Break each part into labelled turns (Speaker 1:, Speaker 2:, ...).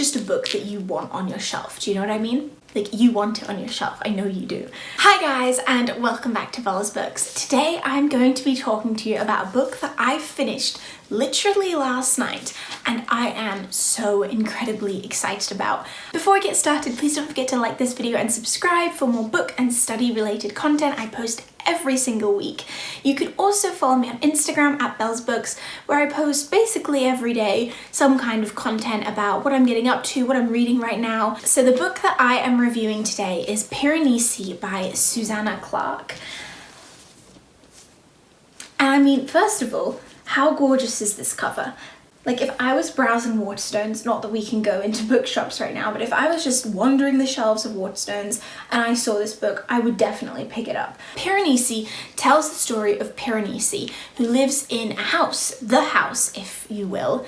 Speaker 1: just a book that you want on your shelf. Do you know what I mean? Like, you want it on your shelf. I know you do. Hi guys, and welcome back to Bella's Books. Today I'm going to be talking to you about a book that I finished literally last night and I am so incredibly excited about. Before I get started, please don't forget to like this video and subscribe for more book and study related content. I post every single week. You can also follow me on Instagram at Belle's Books, where I post basically every day some kind of content about what I'm getting up to, what I'm reading right now. So the book that I am reviewing today is Piranesi by Susanna Clarke. And I mean, first of all, how gorgeous is this cover? Like, if I was browsing Waterstones, not that we can go into bookshops right now, but if I was just wandering the shelves of Waterstones and I saw this book, I would definitely pick it up. Piranesi tells the story of Piranesi, who lives in a house, the house, if you will,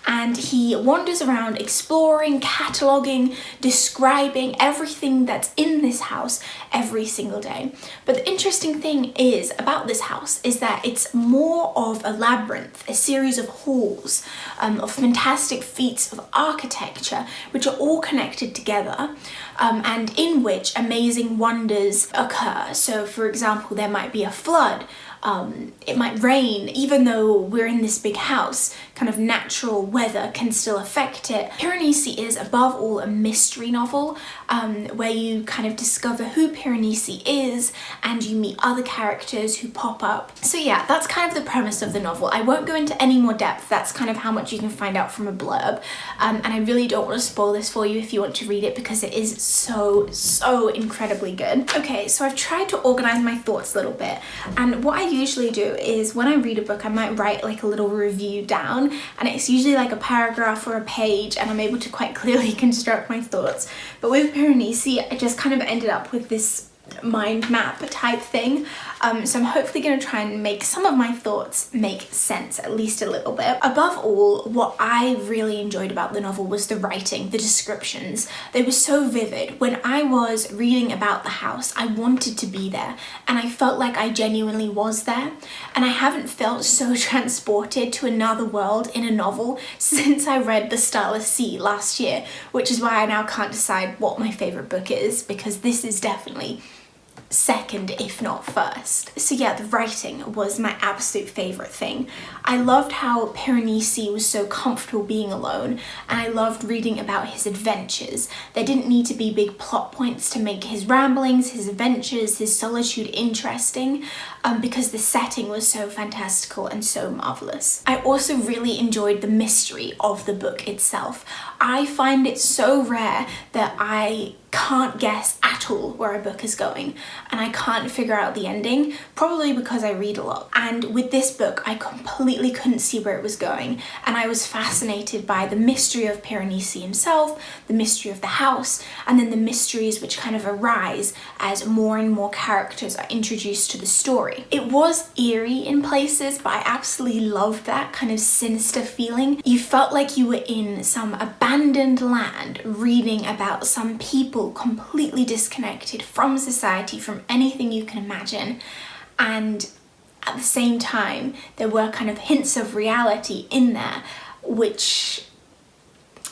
Speaker 1: and he wanders around exploring, cataloguing, describing everything that's in this house every single day. But the interesting thing is about this house is that it's more of a labyrinth, a series of halls of fantastic feats of architecture which are all connected together, and in which amazing wonders occur. So for example, there might be a flood, it might rain. Even though we're in this big house, kind of natural weather can still affect it. Piranesi is above all a mystery novel, where you kind of discover who Piranesi is and you meet other characters who pop up. So yeah, that's kind of the premise of the novel. I won't go into any more depth. That's kind of how much you can find out from a blurb, and I really don't want to spoil this for you if you want to read it, because it is so incredibly good. Okay, so I've tried to organize my thoughts a little bit, and what I usually do is when I read a book, I might write like a little review down, and it's usually like a paragraph or a page, and I'm able to quite clearly construct my thoughts. But with Piranesi, I just kind of ended up with this mind map type thing, so I'm hopefully going to try and make some of my thoughts make sense, at least a little bit. Above all, what I really enjoyed about the novel was the writing, the descriptions. They were so vivid. When I was reading about the house, I wanted to be there, and I felt like I genuinely was there, and I haven't felt so transported to another world in a novel since I read The Starless Sea last year, which is why I now can't decide what my favourite book is, because this is definitely second, if not first. So yeah, the writing was my absolute favourite thing. I loved how Piranesi was so comfortable being alone, and I loved reading about his adventures. There didn't need to be big plot points to make his ramblings, his adventures, his solitude interesting, because the setting was so fantastical and so marvellous. I also really enjoyed the mystery of the book itself. I find it so rare that I can't guess at all where a book is going, and I can't figure out the ending, probably because I read a lot. And with this book, I completely couldn't see where it was going, and I was fascinated by the mystery of Piranesi himself, the mystery of the house, and then the mysteries which kind of arise as more and more characters are introduced to the story. It was eerie in places, but I absolutely loved that kind of sinister feeling. You felt like you were in some abandoned land reading about some people completely disconnected from society, from anything you can imagine, and at the same time there were kind of hints of reality in there which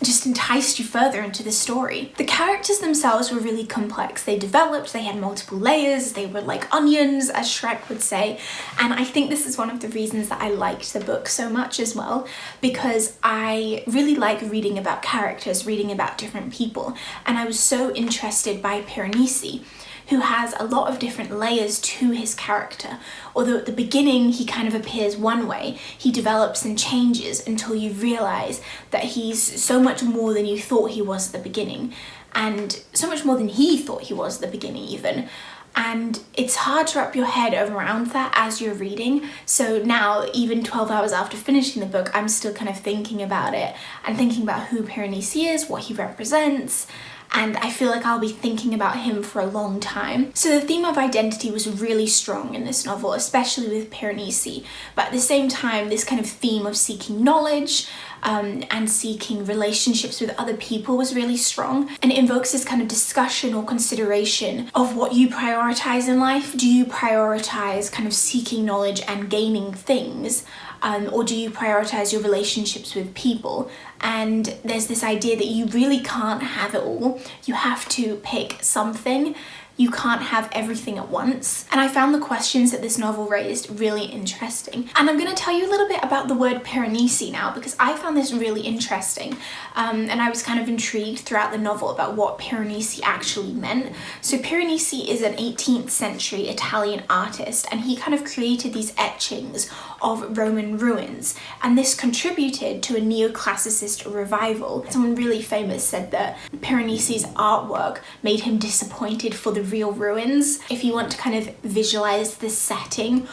Speaker 1: just enticed you further into the story. The characters themselves were really complex. They developed, they had multiple layers, they were like onions, as Shrek would say, and I think this is one of the reasons that I liked the book so much as well, because I really like reading about characters, reading about different people, and I was so interested by Piranesi, who has a lot of different layers to his character. Although at the beginning he kind of appears one way, he develops and changes until you realise that he's so much more than you thought he was at the beginning, and so much more than he thought he was at the beginning even. And it's hard to wrap your head around that as you're reading. So now, even 12 hours after finishing the book, I'm still kind of thinking about it and thinking about who Piranesi is, what he represents, and I feel like I'll be thinking about him for a long time. So the theme of identity was really strong in this novel, especially with Piranesi, but at the same time this kind of theme of seeking knowledge and seeking relationships with other people was really strong, and it invokes this kind of discussion or consideration of what you prioritize in life. Do you prioritize kind of seeking knowledge and gaining things, or do you prioritize your relationships with people? And there's this idea that you really can't have it all. You have to pick something. You can't have everything at once. And I found the questions that this novel raised really interesting. And I'm going to tell you a little bit about the word Piranesi now, because I found this really interesting. And I was kind of intrigued throughout the novel about what Piranesi actually meant. So Piranesi is an 18th century Italian artist, and he kind of created these etchings of Roman ruins. And this contributed to a neoclassicist revival. Someone really famous said that Piranesi's artwork made him disappointed for the real ruins. If you want to kind of visualize the setting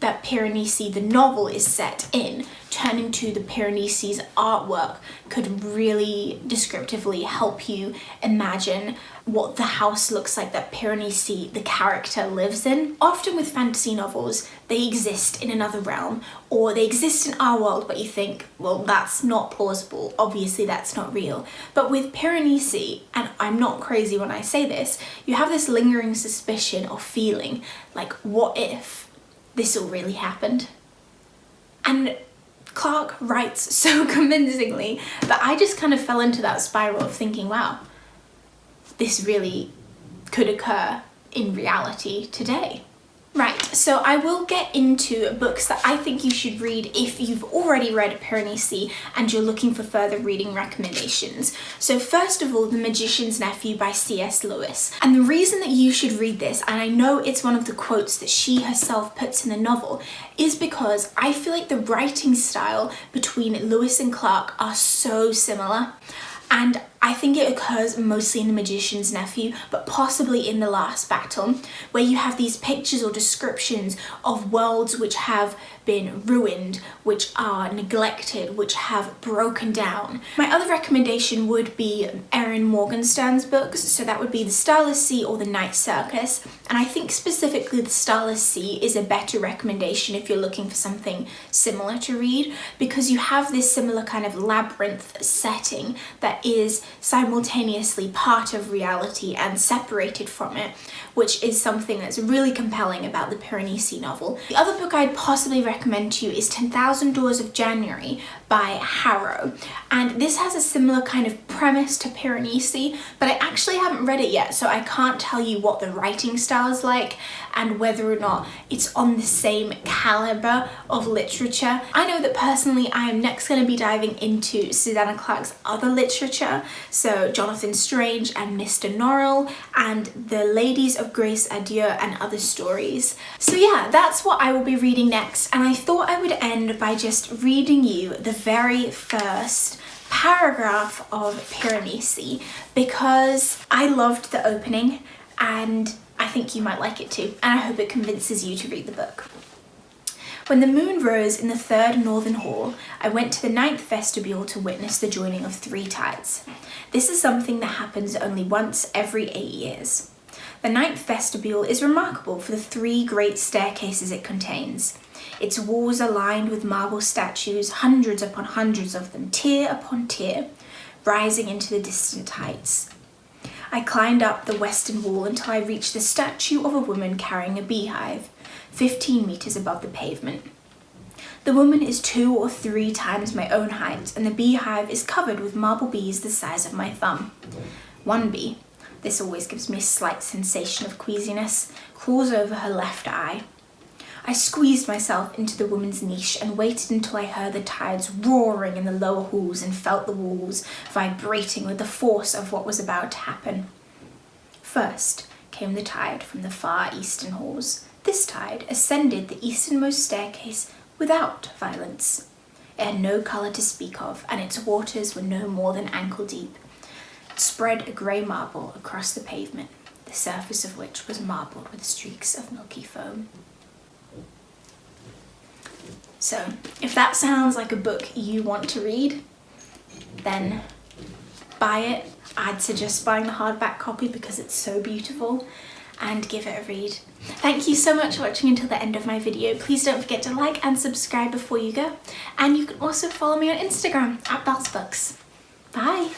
Speaker 1: that Piranesi, the novel, is set in, turning to the Piranesi's artwork could really descriptively help you imagine what the house looks like that Piranesi, the character, lives in. Often with fantasy novels, they exist in another realm, or they exist in our world, but you think, well, that's not plausible, obviously that's not real. But with Piranesi, and I'm not crazy when I say this, you have this lingering suspicion or feeling like, what if this all really happened? And Clarke writes so convincingly that I just kind of fell into that spiral of thinking, wow, this really could occur in reality today. Right, so I will get into books that I think you should read if you've already read Piranesi and you're looking for further reading recommendations. So first of all, The Magician's Nephew by C.S. Lewis. And the reason that you should read this, and I know it's one of the quotes that she herself puts in the novel, is because I feel like the writing style between Lewis and Clarke are so similar. And I think it occurs mostly in The Magician's Nephew, but possibly in The Last Battle, where you have these pictures or descriptions of worlds which have been ruined, which are neglected, which have broken down. My other recommendation would be Erin Morgenstern's books, so that would be The Starless Sea or The Night Circus, and I think specifically The Starless Sea is a better recommendation if you're looking for something similar to read, because you have this similar kind of labyrinth setting that is simultaneously part of reality and separated from it, which is something that's really compelling about the Piranesi novel. The other book I'd possibly recommend to you is 10,000 Doors of January by Harrow, and this has a similar kind of premise to Piranesi, but I actually haven't read it yet, so I can't tell you what the writing style is like and whether or not it's on the same caliber of literature. I know that personally I am next going to be diving into Susanna Clarke's other literature, so Jonathan Strange and Mr. Norrell and The Ladies of Grace Adieu and Other Stories. So yeah, that's what I will be reading next, and I thought I would end by just reading you the very first paragraph of Piranesi because I loved the opening and I think you might like it too, and I hope it convinces you to read the book. When the moon rose in the third northern hall, I went to the ninth vestibule to witness the joining of three tides. This is something that happens only once every 8 years. The ninth vestibule is remarkable for the three great staircases it contains. Its walls are lined with marble statues, hundreds upon hundreds of them, tier upon tier, rising into the distant heights. I climbed up the western wall until I reached the statue of a woman carrying a beehive, 15 meters above the pavement. The woman is 2 or 3 times my own height, and the beehive is covered with marble bees the size of my thumb. One bee, this always gives me a slight sensation of queasiness, crawls over her left eye. I squeezed myself into the woman's niche and waited until I heard the tides roaring in the lower halls and felt the walls vibrating with the force of what was about to happen. First came the tide from the far eastern halls. This tide ascended the easternmost staircase without violence. It had no colour to speak of, and its waters were no more than ankle deep. It spread a grey marble across the pavement, the surface of which was marbled with streaks of milky foam. So, if that sounds like a book you want to read, then buy it. I'd suggest buying the hardback copy because it's so beautiful, and give it a read. Thank you so much for watching until the end of my video. Please don't forget to like and subscribe before you go, and you can also follow me on Instagram @BellsBooks. Bye!